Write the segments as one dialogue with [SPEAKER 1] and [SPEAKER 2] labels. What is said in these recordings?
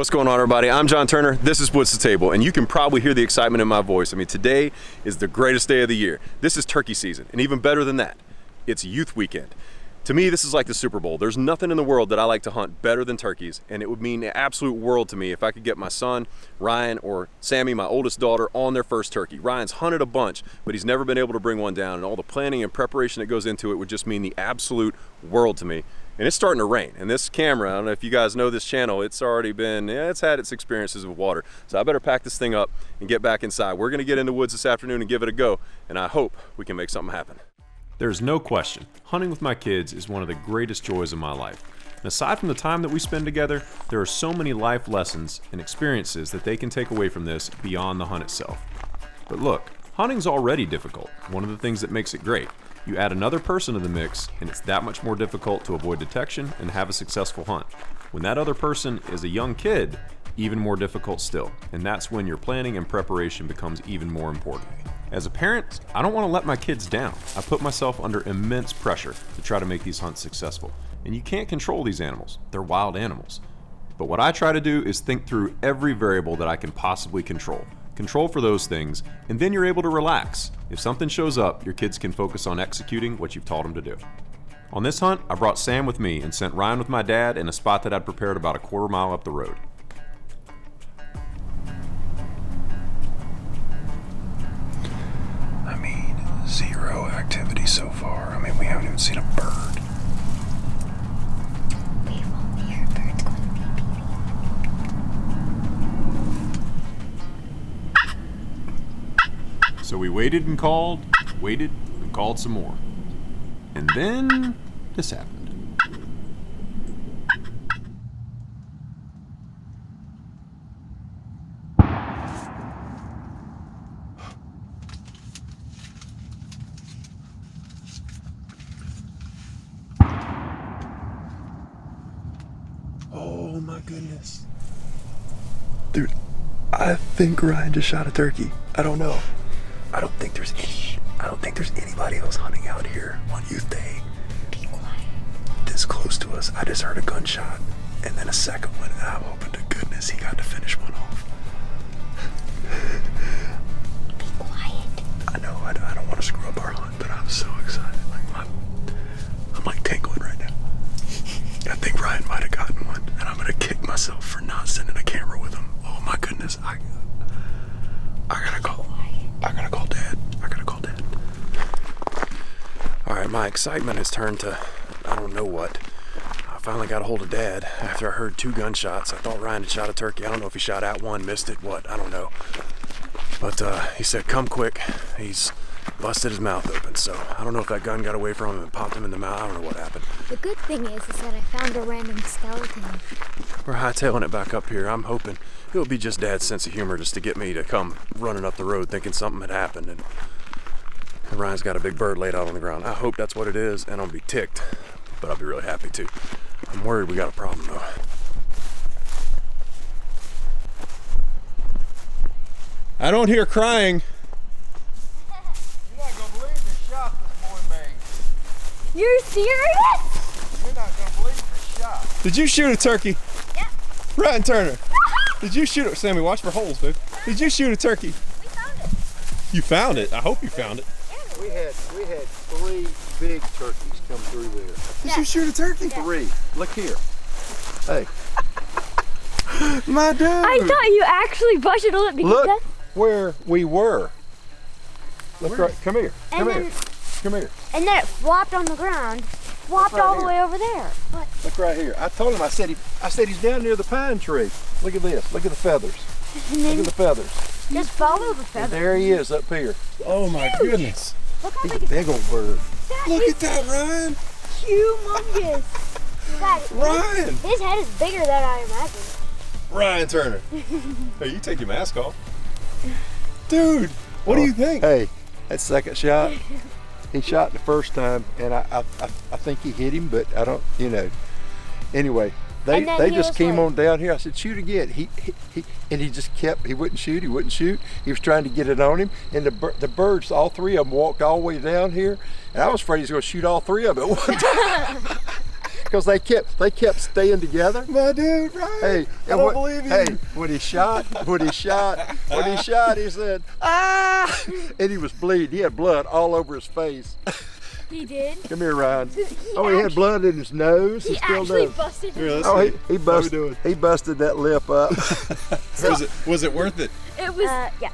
[SPEAKER 1] What's going on, everybody? I'm John Turner. This is Woods to Table, and you can probably hear the excitement in my voice. I mean, today is the greatest day of the year. This is turkey season, and even better than that, it's youth weekend. To me, this is like the Super Bowl. There's nothing in the world that I like to hunt better than turkeys, and it would mean the absolute world to me if I could get my son, Ryan, or Sammy, my oldest daughter, on their first turkey. Ryan's hunted a bunch, but he's never been able to bring one down, and all the planning and preparation that goes into it would just mean the absolute world to me. And it's starting to rain, and this camera, I don't know if you guys know this channel, it's already been, it's had its experiences with water. So I better pack this thing up and get back inside. We're gonna get in the woods this afternoon and give it a go, and I hope we can make something happen. There's no question, hunting with my kids is one of the greatest joys of my life. And aside from the time that we spend together, there are so many life lessons and experiences that they can take away from this beyond the hunt itself. But look, hunting's already difficult, one of the things that makes it great. You add another person to the mix, and it's that much more difficult to avoid detection and have a successful hunt. When that other person is a young kid, even more difficult still, and that's when your planning and preparation becomes even more important. As a parent, I don't want to let my kids down. I put myself under immense pressure to try to make these hunts successful. And you can't control these animals. They're wild animals. But what I try to do is think through every variable that I can possibly control. Control for those things, and then you're able to relax. If something shows up, your kids can focus on executing what you've taught them to do. On this hunt, I brought Sam with me and sent Ryan with my dad in a spot that I'd prepared about a quarter mile up the road.
[SPEAKER 2] I mean, zero activity so far. I mean, we haven't even seen a bird.
[SPEAKER 3] We won't hear birds going beep beep.
[SPEAKER 1] So we waited and called some more. And then this happened.
[SPEAKER 2] Oh my goodness. Dude, I think Ryan just shot a turkey. I don't know. I don't think there's anybody else hunting out here on youth day.
[SPEAKER 3] Be quiet.
[SPEAKER 2] This close to us. I just heard a gunshot and then a second one, and I'm hoping to goodness he got to finish one off.
[SPEAKER 3] Be quiet.
[SPEAKER 2] I know, I don't want to screw up our hunt, but I'm so excited. I'm like tingling right now. I think Ryan might have gotten one, and I'm gonna kick myself for not sending a camera with him. Oh my goodness, I gotta call Dad. All right, my excitement has turned to I don't know what. I finally got a hold of Dad after I heard 2 gunshots. I thought Ryan had shot a turkey. I don't know if he shot at one, missed it, what, I don't know. But he said, come quick. He's busted his mouth open, so I don't know if that gun got away from him and popped him in the mouth. I don't know what happened.
[SPEAKER 3] The good thing is that I found a random skeleton.
[SPEAKER 1] We're hightailing it back up here. I'm hoping it'll be just Dad's sense of humor just to get me to come running up the road thinking something had happened. And Ryan's got a big bird laid out on the ground. I hope that's what it is, and I'll be ticked, but I'll be really happy too. I'm worried we got a problem though. I don't hear crying.
[SPEAKER 4] You're not gonna believe the shot this boy made.
[SPEAKER 3] You're serious?
[SPEAKER 4] You're not gonna believe the shot.
[SPEAKER 1] Did you shoot a turkey?
[SPEAKER 3] Yeah.
[SPEAKER 1] Ryan Turner, did you shoot it? Sammy, watch for holes, dude. Did you shoot a turkey?
[SPEAKER 3] We found it.
[SPEAKER 1] You found it. I hope you found it.
[SPEAKER 4] We had 3 big turkeys come through there.
[SPEAKER 1] Did you shoot a turkey?
[SPEAKER 4] 3. Look here. Hey.
[SPEAKER 1] My dude.
[SPEAKER 3] I thought you actually busted it because
[SPEAKER 4] Look
[SPEAKER 3] that's...
[SPEAKER 4] where we were. Look right. Come here.
[SPEAKER 3] And
[SPEAKER 4] Come here.
[SPEAKER 3] then-
[SPEAKER 4] Come here.
[SPEAKER 3] And then it flopped on the ground. Flopped
[SPEAKER 4] Right
[SPEAKER 3] all the
[SPEAKER 4] here.
[SPEAKER 3] way over there. But
[SPEAKER 4] Look right here. I told him. I said he's down near the pine tree. Look at this. Look at the feathers.
[SPEAKER 3] and
[SPEAKER 4] Look
[SPEAKER 3] then
[SPEAKER 4] at the feathers.
[SPEAKER 3] just follow the
[SPEAKER 4] And
[SPEAKER 3] feather.
[SPEAKER 4] there he is up here.
[SPEAKER 1] Oh my goodness.
[SPEAKER 3] Look how
[SPEAKER 4] He's
[SPEAKER 3] big
[SPEAKER 4] a big old bird.
[SPEAKER 3] that
[SPEAKER 1] Look
[SPEAKER 3] is.
[SPEAKER 1] at that, Ryan.
[SPEAKER 3] Humongous. God,
[SPEAKER 1] Ryan.
[SPEAKER 3] his head is bigger than I imagined.
[SPEAKER 1] Ryan Turner. Hey, you take your mask off. Dude, what do you think?
[SPEAKER 4] Hey, that second shot, he shot the first time, and I think he hit him, but I don't, Anyway,
[SPEAKER 3] And then
[SPEAKER 4] they
[SPEAKER 3] he
[SPEAKER 4] just
[SPEAKER 3] was
[SPEAKER 4] came
[SPEAKER 3] like-
[SPEAKER 4] on down here. I said, shoot again. He just kept, he wouldn't shoot. He was trying to get it on him, and the birds, all 3 of them walked all the way down here, and I was afraid he was going to shoot all 3 of them at one time. because they kept staying together.
[SPEAKER 2] My dude, right?
[SPEAKER 4] Hey,
[SPEAKER 2] I don't believe you.
[SPEAKER 4] Hey, when he shot, he said, ah, and he was bleeding. He had blood all over his face.
[SPEAKER 3] He did.
[SPEAKER 4] Come here, Ryan. He had blood in his nose.
[SPEAKER 3] He
[SPEAKER 4] still
[SPEAKER 3] actually
[SPEAKER 4] does.
[SPEAKER 3] busted
[SPEAKER 2] Here, let's
[SPEAKER 3] his
[SPEAKER 2] see.
[SPEAKER 4] He busted that lip up.
[SPEAKER 2] Was it worth it?
[SPEAKER 3] It was, yeah.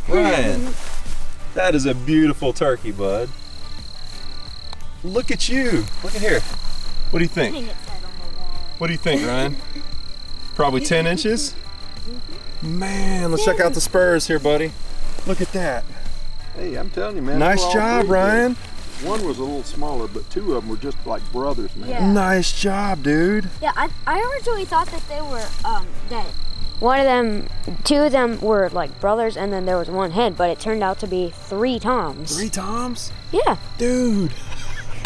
[SPEAKER 2] Ryan, that is a beautiful turkey, bud. Look at you. Look at here. What do you think?
[SPEAKER 3] Hang its head on the wall.
[SPEAKER 2] What do you think, Ryan? Probably 10 inches? Man, let's check out the spurs here, buddy. Look at that.
[SPEAKER 4] Hey, I'm telling you, man.
[SPEAKER 2] Nice
[SPEAKER 4] they're all
[SPEAKER 2] job,
[SPEAKER 4] pretty
[SPEAKER 2] Ryan.
[SPEAKER 4] good. One was a little smaller, but two of them were just like brothers, man.
[SPEAKER 3] Yeah.
[SPEAKER 2] Nice job, dude.
[SPEAKER 3] Yeah, I originally thought that they were, that one of them, two of them were like brothers, and then there was one head, but it turned out to be 3 toms.
[SPEAKER 2] 3 toms?
[SPEAKER 3] Yeah.
[SPEAKER 2] Dude,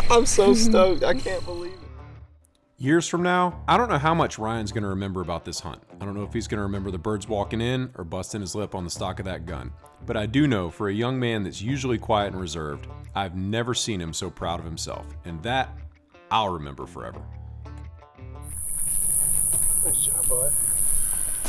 [SPEAKER 2] I'm so stoked. I can't believe it.
[SPEAKER 1] Years from now, I don't know how much Ryan's gonna remember about this hunt. I don't know if he's gonna remember the birds walking in or busting his lip on the stock of that gun. But I do know for a young man that's usually quiet and reserved, I've never seen him so proud of himself. And that, I'll remember forever.
[SPEAKER 2] Nice job, bud.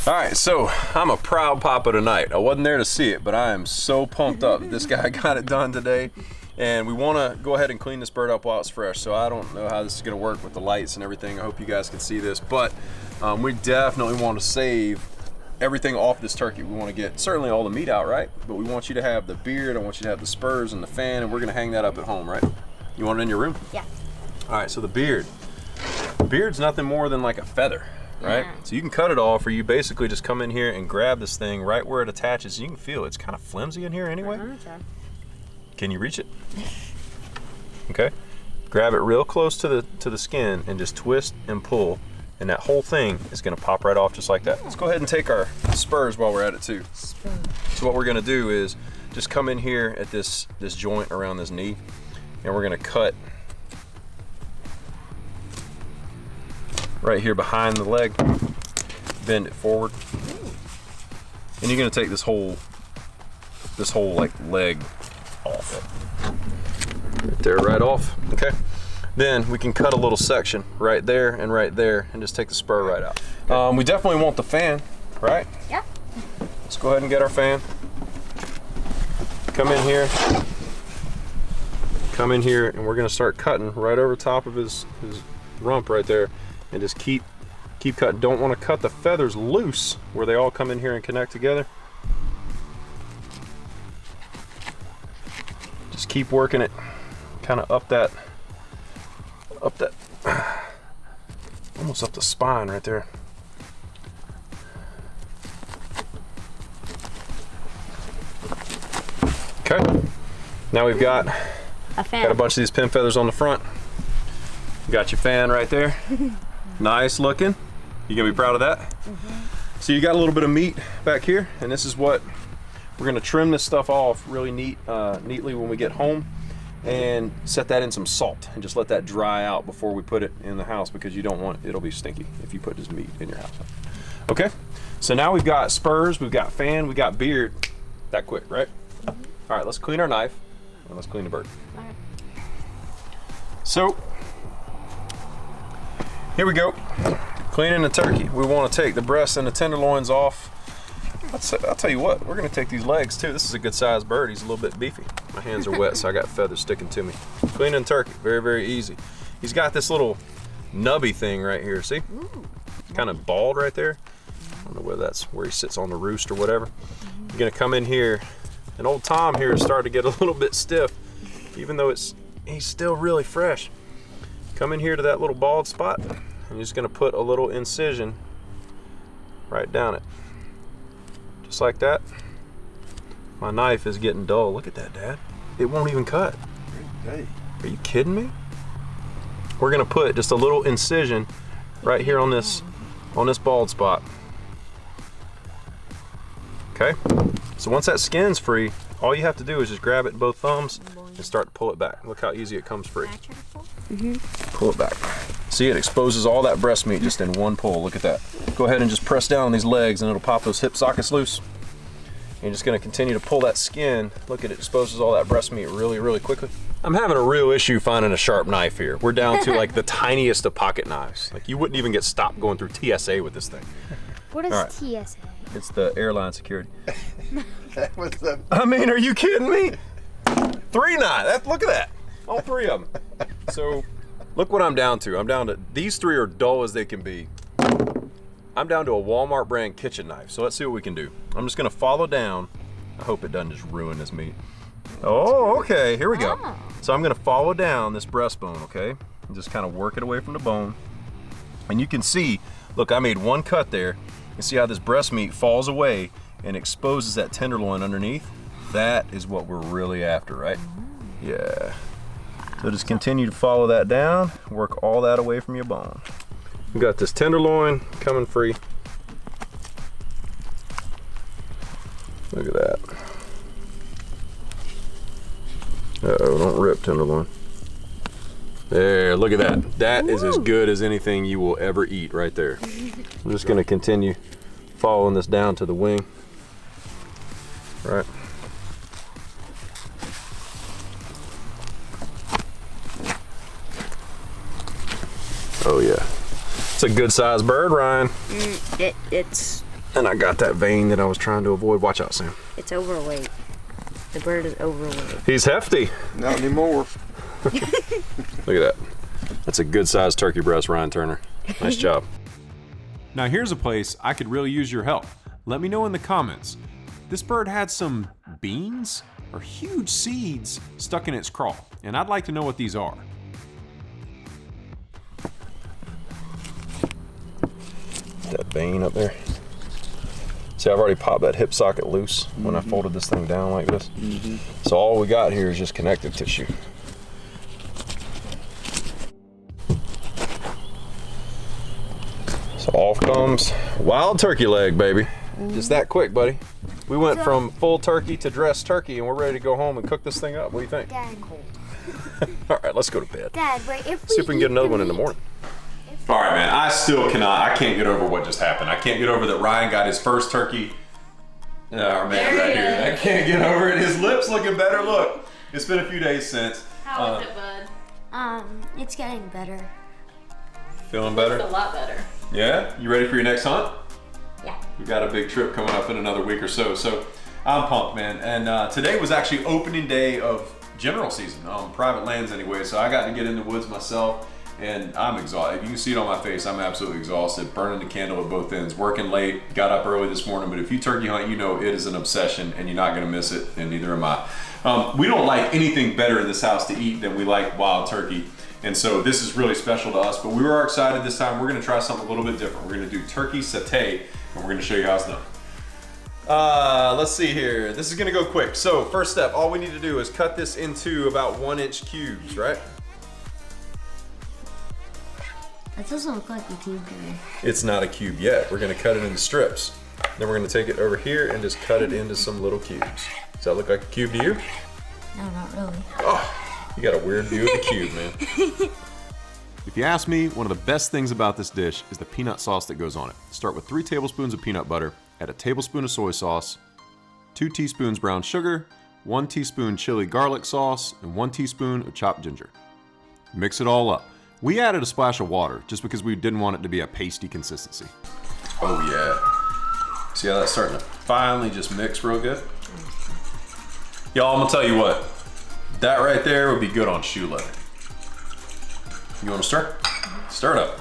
[SPEAKER 1] All right, so I'm a proud papa tonight. I wasn't there to see it, but I am so pumped up that this guy got it done today. And we want to go ahead and clean this bird up while it's fresh. So I don't know how this is going to work with the lights and everything. I hope you guys can see this, but we definitely want to save everything off this turkey. We want to get certainly all the meat out, right? But we want you to have the beard, I want you to have the spurs and the fan, and we're going to hang that up at home, right? You want it in your room?
[SPEAKER 3] Yeah.
[SPEAKER 1] All right, so the beard. The beard's nothing more than like a feather, right?
[SPEAKER 3] Yeah.
[SPEAKER 1] So you can cut it off, or you basically just come in here and grab this thing right where it attaches. You can feel it's kind of flimsy in here anyway. Can you reach it? Okay. Grab it real close to the skin and just twist and pull, and that whole thing is going to pop right off just like that. Let's go ahead and take our spurs while we're at it too. So what we're going to do is just come in here at this joint around this knee, and we're going to cut right here behind the leg, bend it forward, and you're going to take this whole like leg off. Right there, right off. Okay. Then we can cut a little section right there and just take the spur right out. We definitely want the fan, right?
[SPEAKER 3] Yeah.
[SPEAKER 1] Let's go ahead and get our fan. Come in here, and we're gonna start cutting right over top of his rump right there, and just keep cutting. Don't want to cut the feathers loose where they all come in here and connect together. Just keep working it kind of up that almost up the spine right there. Okay, now we've got
[SPEAKER 3] A fan.
[SPEAKER 1] got a bunch of these pin feathers on the front. You got your fan right there. Nice looking. You gonna be proud of that? Mm-hmm. So you got a little bit of meat back here, and this is what we're gonna trim this stuff off really neatly when we get home, and set that in some salt and just let that dry out before we put it in the house, because you don't want it'll be stinky if you put this meat in your house. Okay, so now we've got spurs, we've got fan, we got beard. That quick, right? All right, let's clean our knife and let's clean the bird.
[SPEAKER 3] All right.
[SPEAKER 1] So here we go, cleaning the turkey. We want to take the breast and the tenderloins off. I'll tell you what, we're gonna take these legs too. This is a good sized bird. He's a little bit beefy. My hands are wet, so I got feathers sticking to me. Cleaning turkey, very, very easy. He's got this little nubby thing right here, see? Kind of bald right there. I don't know whether that's where he sits on the roost or whatever. You're gonna come in here, and old Tom here is starting to get a little bit stiff, even though he's still really fresh. Come in here to that little bald spot, and you're just gonna put a little incision right down it. Just like that. My knife is getting dull. Look at that, Dad. It won't even cut.
[SPEAKER 4] Hey.
[SPEAKER 1] Are you kidding me? We're gonna put just a little incision right here on this bald spot. Okay? So once that skin's free, all you have to do is just grab it in both thumbs and start to pull it back. Look how easy it comes free. Pull it back. See, it exposes all that breast meat just in one pull. Look at that. Go ahead and just press down on these legs and it'll pop those hip sockets loose. You're just gonna continue to pull that skin. Look, it exposes all that breast meat really, really quickly. I'm having a real issue finding a sharp knife here. We're down to like the tiniest of pocket knives. Like you wouldn't even get stopped going through TSA with this thing.
[SPEAKER 3] What is TSA?
[SPEAKER 1] It's the airline security.
[SPEAKER 4] That was the...
[SPEAKER 1] I mean, are you kidding me? 3 knives, look at that. All 3 of them. So look what I'm down to. I'm down to, these 3 are dull as they can be. I'm down to a Walmart brand kitchen knife. So let's see what we can do. I'm just gonna follow down. I hope it doesn't just ruin this meat. Oh, okay, here we go.
[SPEAKER 3] Oh.
[SPEAKER 1] So I'm gonna follow down this breastbone, okay? And just kind of work it away from the bone. And you can see, look, I made 1 cut there. You see how this breast meat falls away and exposes that tenderloin underneath? That is what we're really after, right? Yeah. So just continue to follow that down, work all that away from your bone. We got this tenderloin coming free. Look at that. Uh-oh, don't rip tenderloin. There, look at that. That is as good as anything you will ever eat right there. I'm just gonna continue following this down to the wing. Right. Oh yeah. It's a good sized bird, Ryan.
[SPEAKER 3] It's
[SPEAKER 1] And I got that vein that I was trying to avoid. Watch out, Sam.
[SPEAKER 3] it's overweight. The bird is overweight.
[SPEAKER 1] He's hefty.
[SPEAKER 4] Not anymore.
[SPEAKER 1] Look at that. That's a good sized turkey breast, Ryan Turner. Nice job.
[SPEAKER 5] Now here's a place I could really use your help. Let me know in the comments. This bird had some beans or huge seeds stuck in its craw, and I'd like to know what these are.
[SPEAKER 1] That vein up there. See, I've already popped that hip socket loose when I folded this thing down like this. So all we got here is just connective tissue. So off comes wild turkey leg, baby. Just that quick, buddy. We went from full turkey to dressed turkey, and we're ready to go home and cook this thing up. What do you think?
[SPEAKER 3] Dad,
[SPEAKER 1] All right, let's go to bed.
[SPEAKER 3] Dad, wait. If
[SPEAKER 1] See if we can get another one in the morning. All right, man, I can't get over what just happened. I can't get over that Ryan got his first turkey. Oh, man, right here. I can't get over it. His lips looking better. Look, it's been a few days since.
[SPEAKER 6] How is it, bud?
[SPEAKER 3] It's getting better.
[SPEAKER 1] Feeling
[SPEAKER 6] It's
[SPEAKER 1] better?
[SPEAKER 6] a lot better.
[SPEAKER 1] Yeah? You ready for your next hunt?
[SPEAKER 3] Yeah.
[SPEAKER 1] We got a big trip coming up in another week or so. So I'm pumped, man. And today was actually opening day of general season, private lands anyway. So I got to get in the woods myself. And I'm exhausted. You can see it on my face. I'm absolutely exhausted. Burning the candle at both ends. Working late. Got up early this morning. But if you turkey hunt, you know it is an obsession, and you're not going to miss it. And neither am I. We don't like anything better in this house to eat than we like wild turkey. And so this is really special to us. But we were excited this time. We're going to try something a little bit different. We're going to do turkey satay, and we're going to show you how it's done. Let's see here. This is going to go quick. So first step, all we need to do is cut this into about 1-inch cubes, right?
[SPEAKER 3] That doesn't look like a cube to me.
[SPEAKER 1] It's not a cube yet. We're gonna cut it into strips. Then we're gonna take it over here and just cut it into some little cubes. Does that look like a cube to you?
[SPEAKER 3] No, not really.
[SPEAKER 1] Oh, you got a weird view of the cube, man.
[SPEAKER 5] If you ask me, one of the best things about this dish is the peanut sauce that goes on it. Start with 3 tablespoons of peanut butter, add a tablespoon of soy sauce, 2 teaspoons brown sugar, 1 teaspoon chili garlic sauce, and 1 teaspoon of chopped ginger. Mix it all up. We added a splash of water just because we didn't want it to be a pasty consistency.
[SPEAKER 1] Oh yeah. See how that's starting to finally just mix real good? Y'all, I'm gonna tell you what. That right there would be good on shoe leather. You wanna stir? Stir it up.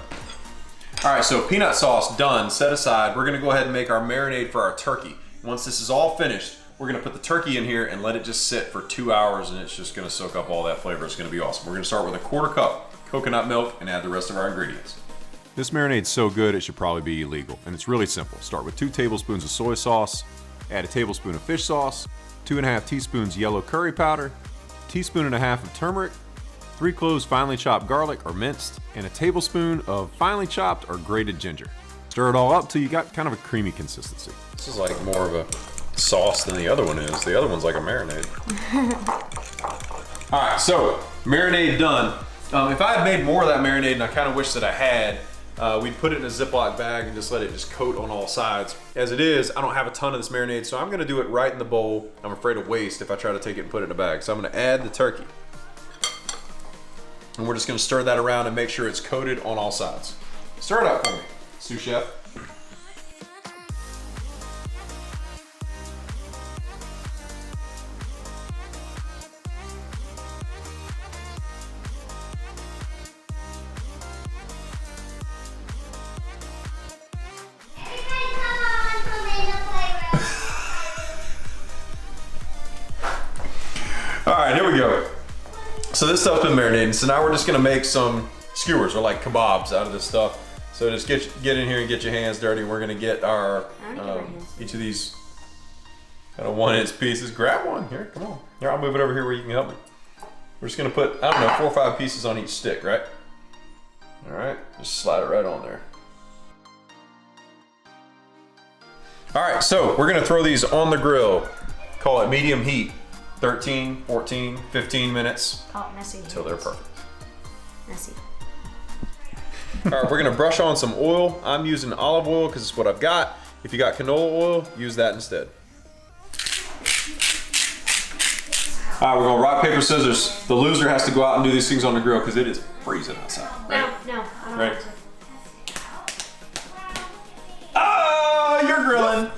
[SPEAKER 1] All right, so peanut sauce done, set aside. We're gonna go ahead and make our marinade for our turkey. Once this is all finished, we're gonna put the turkey in here and let it just sit for 2 hours, and it's just gonna soak up all that flavor. It's gonna be awesome. We're gonna start with a 1/4 cup coconut milk and add the rest of our ingredients.
[SPEAKER 5] This marinade's so good it should probably be illegal, and it's really simple. Start with 2 tablespoons of soy sauce, add a tablespoon of fish sauce, 2.5 teaspoons yellow curry powder, 1.5 teaspoons of turmeric, 3 cloves finely chopped garlic or minced, and a tablespoon of finely chopped or grated ginger. Stir it all up till you got kind of a creamy consistency.
[SPEAKER 1] This is like more of a sauce than the other one is. The other one's like a marinade. All right, so marinade done. If I had made more of that marinade, and I kind of wish that I had, we'd put it in a Ziploc bag and just let it just coat on all sides. As it is, I don't have a ton of this marinade, so I'm gonna do it right in the bowl. I'm afraid of waste if I try to take it and put it in a bag. So I'm gonna add the turkey. And we're just gonna stir that around and make sure it's coated on all sides. Stir it up for me, sous chef. All right, here we go. So this stuff's been marinating. So now we're just gonna make some skewers or like kebabs out of this stuff. So just get in here and get your hands dirty. We're gonna get our each of these kind of 1-inch pieces. Grab one here, come on. Here, I'll move it over here where you can help me. We're just gonna put, I don't know, 4 or 5 pieces on each stick, right? All right, just slide it right on there. All right, so we're gonna throw these on the grill. Call it medium heat. 13, 14, 15 minutes.
[SPEAKER 3] Oh, messy.
[SPEAKER 1] Until they're perfect.
[SPEAKER 3] Messy.
[SPEAKER 1] All right, we're gonna brush on some oil. I'm using olive oil because it's what I've got. If you got canola oil, use that instead. All right, we're going rock, paper, scissors. The loser has to go out and do these things on the grill because it is freezing outside. Right?
[SPEAKER 3] No, I don't
[SPEAKER 1] Right.
[SPEAKER 3] want to.
[SPEAKER 1] Oh, you're grilling.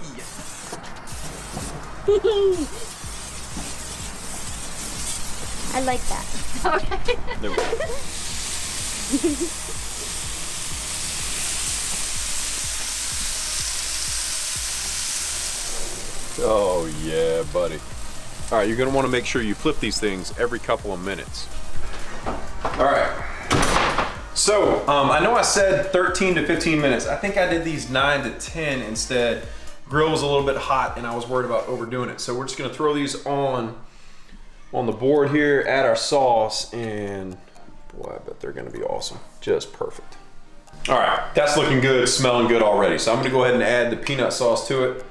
[SPEAKER 3] I like that.
[SPEAKER 6] Okay.
[SPEAKER 1] There we go. Oh yeah, buddy. All right, you're gonna wanna make sure you flip these things every couple of minutes. All right. So, I know I said 13 to 15 minutes. I think I did these 9 to 10 instead. Grill was a little bit hot and I was worried about overdoing it. So we're just gonna throw these on the board here, add our sauce, and boy, I bet they're gonna be awesome. Just perfect. All right, that's looking good, smelling good already. So I'm gonna go ahead and add the peanut sauce to it.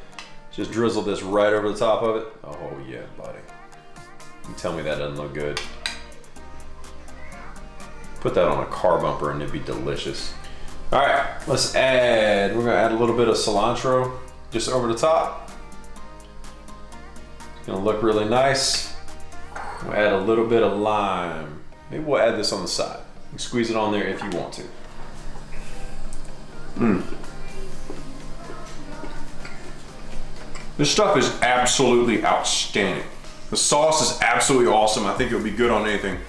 [SPEAKER 1] Just drizzle this right over the top of it. Oh yeah, buddy. You tell me that doesn't look good. Put that on a car bumper and it'd be delicious. All right, we're gonna add a little bit of cilantro just over the top. It's gonna look really nice. We'll add a little bit of lime. Maybe we'll add this on the side. You can squeeze it on there if you want to. This stuff is absolutely outstanding. The sauce is absolutely awesome. I think it would be good on anything.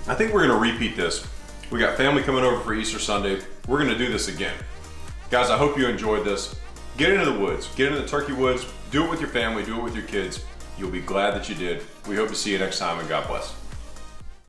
[SPEAKER 1] I think we're gonna repeat this. We got family coming over for Easter Sunday. We're gonna do this again. Guys, I hope you enjoyed this. Get into the woods, get into the turkey woods, do it with your family, do it with your kids. You'll be glad that you did. We hope to see you next time, and God bless.